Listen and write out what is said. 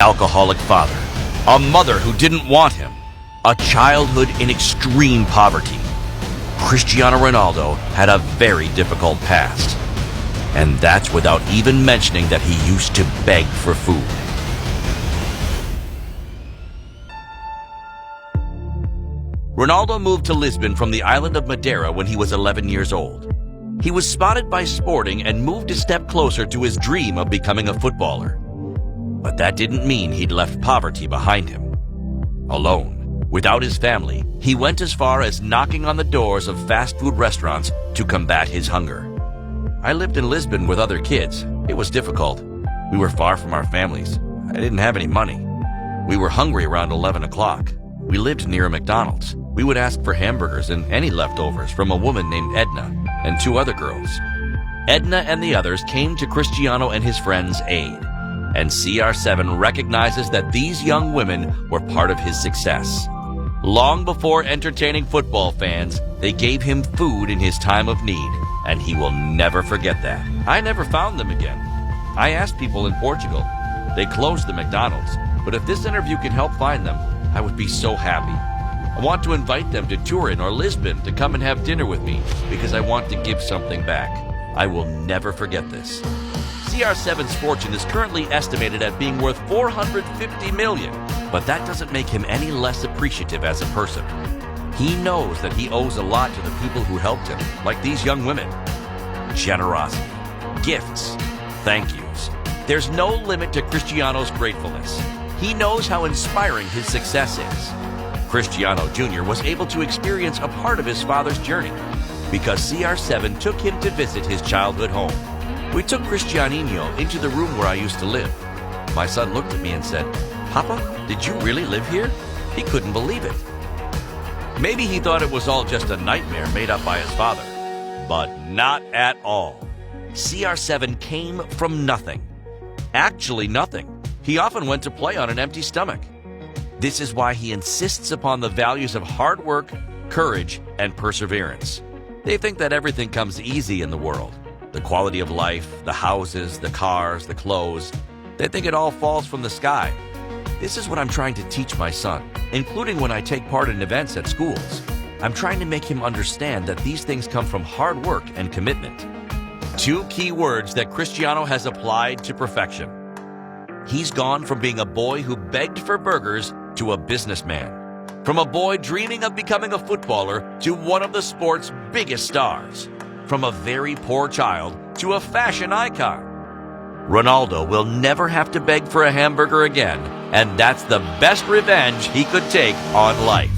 alcoholic father, a mother who didn't want him, a childhood in extreme poverty. Cristiano Ronaldo had a very difficult past. And that's without even mentioning that he used to beg for food. Ronaldo moved to Lisbon from the island of Madeira when he was 11 years old. He was spotted by Sporting and moved a step closer to his dream of becoming a footballer. But that didn't mean he'd left poverty behind him. Alone, without his family, he went as far as knocking on the doors of fast food restaurants to combat his hunger. I lived in Lisbon with other kids. It was difficult. We were far from our families. I didn't have any money. We were hungry around 11 o'clock. We lived near a McDonald's. We would ask for hamburgers and any leftovers from a woman named Edna and 2 other girls. Edna and the others came to Cristiano and his friends' aid, and CR7 recognizes that these young women were part of his success. Long before entertaining football fans, they gave him food in his time of need, and he will never forget that. I never found them again. I asked people in Portugal. They closed the McDonald's, but if this interview can help find them, I would be so happy. I want to invite them to Turin or Lisbon to come and have dinner with me because I want to give something back. I will never forget this. CR7's fortune is currently estimated at being worth $450 million, but that doesn't make him any less appreciative as a person. He knows that he owes a lot to the people who helped him, like these young women. Generosity, gifts, thank yous. There's no limit to Cristiano's gratefulness. He knows how inspiring his success is. Cristiano Jr. was able to experience a part of his father's journey because CR7 took him to visit his childhood home. We took Cristiano into the room where I used to live. My son looked at me and said, "Papa, did you really live here?" He couldn't believe it. Maybe he thought it was all just a nightmare made up by his father, but not at all. CR7 came from nothing. Actually nothing. He often went to play on an empty stomach. This is why he insists upon the values of hard work, courage, and perseverance. They think that everything comes easy in the world. The quality of life, the houses, the cars, the clothes. They think it all falls from the sky. This is what I'm trying to teach my son, including when I take part in events at schools. I'm trying to make him understand that these things come from hard work and commitment. 2 key words that Cristiano has applied to perfection. He's gone from being a boy who begged for burgers to a businessman. From a boy dreaming of becoming a footballer to one of the sport's biggest stars. From a very poor child to a fashion icon. Ronaldo will never have to beg for a hamburger again, and that's the best revenge he could take on life.